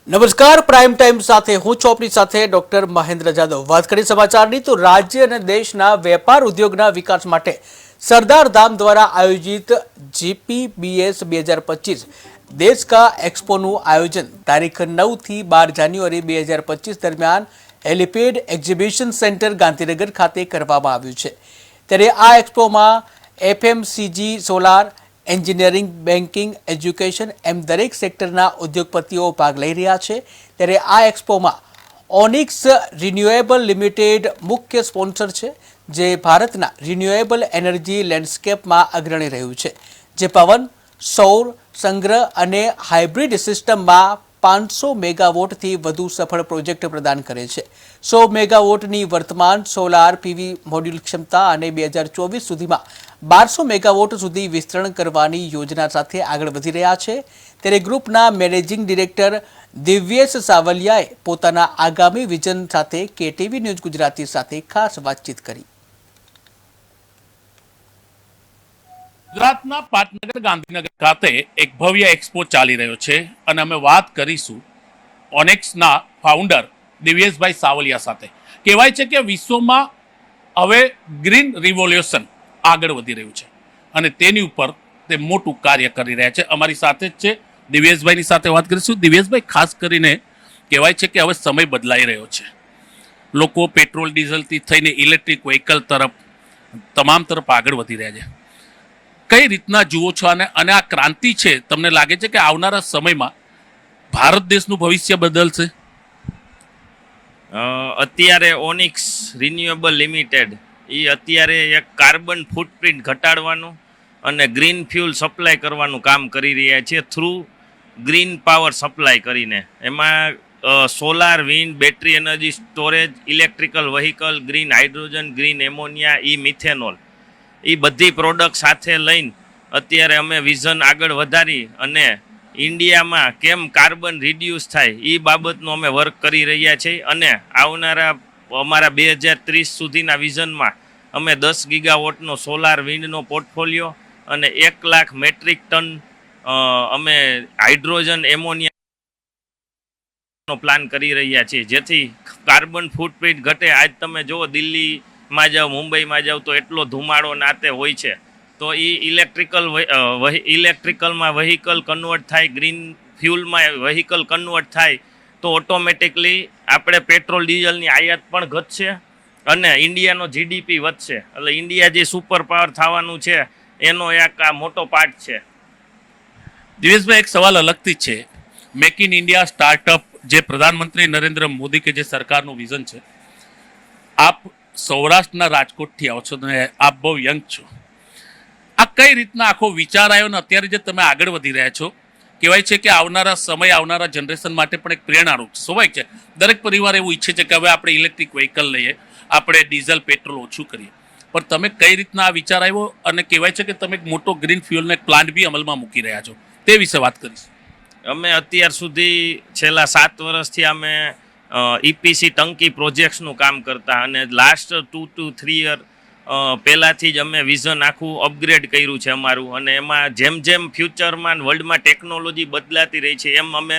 નમસ્કાર prime time સાથે હું છું આપની સાથે ડોક્ટર મહેન્દ્ર જાદવ। વાત કરી સમાચારની તો રાજ્ય અને દેશના વેપાર ઉદ્યોગના વિકાસ માટે સરદાર ધામ દ્વારા આયોજિત GPBS 2025 देश का एक्सपोનું આયોજન તારીખ 9 થી 12 જાન્યુઆરી 2025 દરમિયાન હેલિપેડ એક્ઝિબિશન સેન્ટર ગાંધીનગર ખાતે કરવામાં આવ્યું છે। ત્યારે આ એક્સપોમાં FMCG, solar, engineering, banking, education એમ દરેક સેક્ટરના ઉદ્યોગપતિઓ ભાગ લઈ રહ્યા છે। ત્યારે આ એક્સપોમાં ઓનિક્સ રિન્યુએબલ લિમિટેડ મુખ્ય સ્પોન્સર છે, જે ભારતના રિન્યુએબલ એનર્જી લેન્ડસ્કેપમાં અગ્રણી રહ્યું છે, જે પવન, સૌર, સંગ્રહ અને હાઇબ્રિડ સિસ્ટમમાં 500 મેગાવોટથી વધુ સફળ પ્રોજેક્ટ પ્રદાન કરે છે। 100 મેગાવોટની વર્તમાન સોલાર પીવી મોડ્યુલ ક્ષમતા અને 2024 સુધીમાં 1200 મેગાવોટ સુધી વિસ્તરણ કરવાની યોજના સાથે આગળ વધી રહ્યા છે। ત્યારે ગ્રુપના મેનેજિંગ ડિરેક્ટર દિવ્યેશ સાવલિયાએ પોતાના આગામી વિઝન સાથે KTV ન્યૂઝ ગુજરાતી સાથે ખાસ વાતચીત કરી। ગુજરાતના પાટનગર ગાંધીનગર ખાતે એક ભવ્ય એક્સપો ચાલી રહ્યો છે અને અમે વાત કરીશું ઓનેક્સના ફાઉન્ડર દિવ્યેશભાઈ સાવલિયા સાથે। કહેવાય છે કે વિશ્વમાં હવે ગ્રીન રિવોલ્યુશન આગળ વધી રહ્યું છે અને તેની ઉપર તે મોટું કાર્ય કરી રહ્યા છે। અમારી સાથે જ છે દિવ્યેશભાઈની સાથે વાત કરીશું। દિવ્યેશભાઈ, ખાસ કરીને કહેવાય છે કે હવે સમય બદલાઈ રહ્યો છે, લોકો પેટ્રોલ ડીઝલથી થઈને ઇલેક્ટ્રિક વ્હીકલ તરફ તમામ તરફ આગળ વધી રહ્યા છે। કઈ રીતના જુઓ છો અને આ ક્રાંતિ છે, તમને લાગે છે કે આવનારા સમયમાં ભારત દેશનું ભવિષ્ય બદલશે? અત્યારે ઓનિક્સ રિન્યુએબલ લિમિટેડ અત્યારે એક કાર્બન ફૂટપ્રિન્ટ ઘટાડવાનું અને ગ્રીન ફ્યુલ સપ્લાય કરવાનું કામ કરી રહ્યા છે થ્રુ ગ્રીન પાવર સપ્લાય કરીને। એમાં solar, wind, battery energy storage, electrical vehicle, green hydrogen, green ammonia, methanol, એ બધી પ્રોડક્ટ સાથે લઈને અત્યારે અમે વિઝન આગળ વધારી અને ઇન્ડિયામાં કેમ કાર્બન રિડ્યુસ થાય એ બાબતનું અમે વર્ક કરી રહ્યા છીએ અને આવનારા અમારા 2030 સુધીના વિઝનમાં અમે 10 ગીગાવોટનો સોલાર વિન્ડનો પોર્ટફોલિયો અને 1 લાખ મેટ્રિક ટન અમે હાઇડ્રોજન એમોનિયાનો પ્લાન કરી રહ્યા છીએ, જેથી કાર્બન ફૂટપ્રિન્ટ ઘટે। આજ તમે જુઓ, દિલ્હીમાં જાઓ, મુંબઈમાં જાઓ તો એટલો ધુમાડો નાતે હોય છે, તો એ ઇલેક્ટ્રિકલમાં વ્હીકલ કન્વર્ટ થાય, ગ્રીન ફ્યુલમાં વ્હીકલ કન્વર્ટ થાય તો ઓટોમેટિકલી આપણે પેટ્રોલ ડીઝલની આયાત પણ ઘટશે અને ઇન્ડિયાનો GDP વધશે। એટલે ઇન્ડિયા જે સુપર પાવર થવાનું છે એનો એક આ મોટો પાર્ટ છે। દિવેશભાઈ, એક સવાલ અલગથી છે, મેક ઇન ઇન્ડિયા સ્ટાર્ટઅપ જે પ્રધાનમંત્રી નરેન્દ્ર મોદી કે જે સરકારનું વિઝન છે, આપ સૌરાષ્ટ્રના રાજકોટથી આવો છો અને આપ બહુ યંગ છો, આ કઈ રીતના આખો વિચાર આવ્યો ને અત્યારે જે તમે આગળ વધી રહ્યા છો? કહેવાય છે કે આવનારા સમય, આવનારા જનરેશન માટે પણ એક પ્રેરણારૂપ છે। સ્વાભાવિક છે, દરેક પરિવાર એવું ઈચ્છે છે કે હવે આપણે ઇલેક્ટ્રિક વ્હીકલ લઈએ, આપણે ડીઝલ પેટ્રોલ ઓછું કરીએ, પણ તમે કઈ રીતના આ વિચાર આવ્યો અને કહેવાય છે કે તમે એક મોટો ગ્રીન ફ્યુઅલનો એક પ્લાન્ટ બી અમલમાં મૂકી રહ્યા છો, તે વિશે વાત કરીશ। અમે અત્યાર સુધી છેલ્લા 7 વર્ષથી અમે EPC ટંકી પ્રોજેક્ટ્સનું કામ કરતા અને લાસ્ટ 2 to 3 યર પહેલાંથી જ અમે વિઝન આખું અપગ્રેડ કર્યું છે અમારું, અને એમાં જેમ જેમ ફ્યુચરમાં વર્લ્ડમાં ટેકનોલોજી બદલાતી રહી છે એમ અમે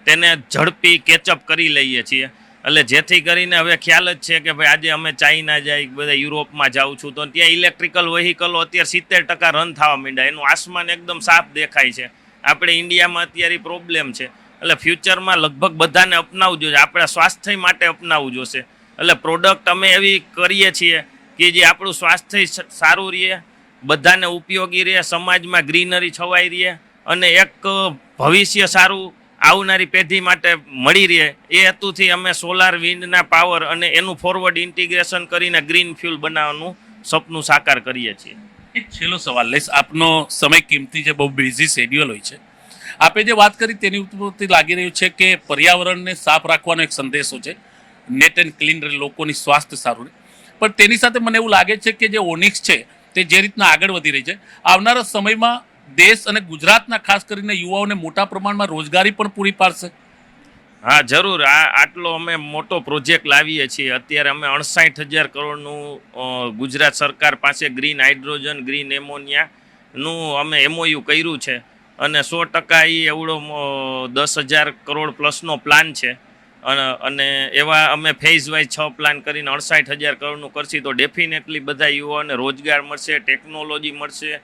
તેને ઝડપી કેચઅપ કરી લઈએ છીએ। એટલે જેથી કરીને હવે ખ્યાલ જ છે કે ભાઈ આજે અમે ચાઇના જાય, બધા યુરોપમાં જાઉં છું તો ત્યાં ઇલેક્ટ્રિકલ વ્હીકલો અત્યારે 70% રન થવા માંડ્યા, એનું આસમાન એકદમ સાફ દેખાય છે। આપણે ઇન્ડિયામાં અત્યારે પ્રોબ્લેમ છે, એટલે ફ્યુચરમાં લગભગ બધાને અપનાવવું જોઈએ, આપણા સ્વાસ્થ્ય માટે અપનાવવું જોશે। એટલે પ્રોડક્ટ અમે એવી કરીએ છીએ કે જે આપણું સ્વાસ્થ્ય સારું રહે, બધાને ઉપયોગી રહે, સમાજમાં ગ્રીનરી છવાઈ રહે અને એક ભવિષ્ય સારું આવનારી પેઢી માટે મળી રહે, એ હેતુથી અમે સોલાર વિન્ડના પાવર અને એનું ફોરવર્ડ ઇન્ટિગ્રેશન કરીને ગ્રીન ફ્યુલ બનાવવાનું સપનું સાકાર કરીએ છીએ। એક છેલ્લો સવાલ લઈશ, આપનો સમય કિંમતી છે, બહુ બિઝી શેડ્યુલ હોય છે, આપે જે વાત કરી તેની ઉપરથી લાગી રહ્યું છે કે પર્યાવરણને સાફ રાખવાનો એક સંદેશો છે, નેટ એન્ડ ક્લીન રહે, લોકોની સ્વાસ્થ્ય સારું રહે, પણ તેની સાથે મને એવું લાગે છે કે જે ઓનિક્સ છે તે જે રીતના આગળ વધી રહી છે, આવનારા સમયમાં દેશ અને ગુજરાતના ખાસ કરીને યુવાઓને મોટા પ્રમાણમાં રોજગારી પણ પૂરી પાડશે। હા, જરૂર। આટલો અમે મોટો પ્રોજેક્ટ લાવીએ છીએ। અત્યારે અમે 68,000 કરોડનું ગુજરાત સરકાર પાસે ગ્રીન હાઇડ્રોજન, ગ્રીન એમોનિયાનું અમે MOU કર્યું છે અને 100% એ એવડો 10,000 કરોડ પ્લસનો પ્લાન છે. અને એવા અમે ફેઝ વાઇઝ 6 પ્લાન કરીને 68,000 કરોડનું કરશી તો ડેફિનેટલી બધા યુવાઓને રોજગાર મળશે, ટેકનોલોજી મળશે,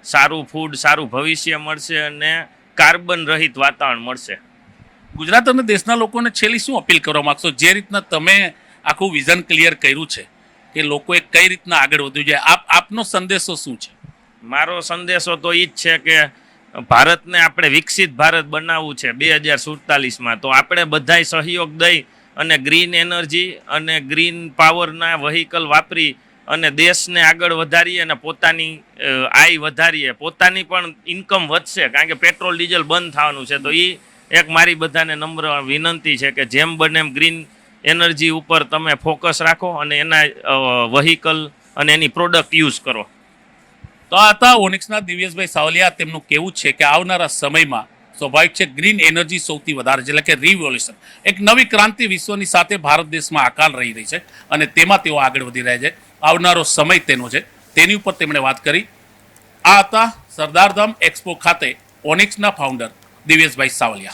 સારું ફૂડ, સારું ભવિષ્ય મળશે અને કાર્બન રહિત વાતાવરણ મળશે. ગુજરાત અને દેશના લોકોને છેલ્લી શું અપીલ કરવા માંગશો? જે રીતના તમે આખું વિઝન ક્લિયર કર્યું છે કે લોકોએ કઈ રીતના આગળ વધવું જોઈએ, આપનો સંદેશો શું છે? મારો સંદેશો તો એ જ છે કે ભારતને આપણે વિકસિત ભારત બનાવવું છે 2047માં. તો આપણે બધાય સહયોગ દઈ અને ગ્રીન એનર્જી અને ગ્રીન પાવરના વ્હીકલ વાપરી અને દેશને આગળ વધારીએ અને પોતાની આય વધારીએ, પોતાની પણ ઇન્કમ વધશે, કારણ કે પેટ્રોલ ડીઝલ બંધ થવાનું છે. તો એ એક મારી બધાને નમ્ર વિનંતી છે કે જેમ બને એમ ગ્રીન એનર્જી ઉપર તમે ફોકસ રાખો અને એના વ્હીકલ અને એની પ્રોડક્ટ યુઝ કરો. તો આ હતા ઓનિક્સના દિવ્યેશભાઈ સાવલિયા. તેમનું કહેવું છે કે આવનારા સમયમાં સ્વાભાવિક છે ગ્રીન એનર્જી સૌથી વધારે છે, એટલે કે રિવોલ્યુશન, એક નવી ક્રાંતિ વિશ્વની સાથે ભારત દેશમાં આકાર રહી રહી છે અને તેમાં તેઓ આગળ વધી રહ્યા છે. આવનારો સમય તેનો છે, તેની ઉપર તેમણે વાત કરી. આ હતા સરદારધામ એક્સપો ખાતે ઓનિક્સના ફાઉન્ડર દિવ્યેશભાઈ સાવલિયા.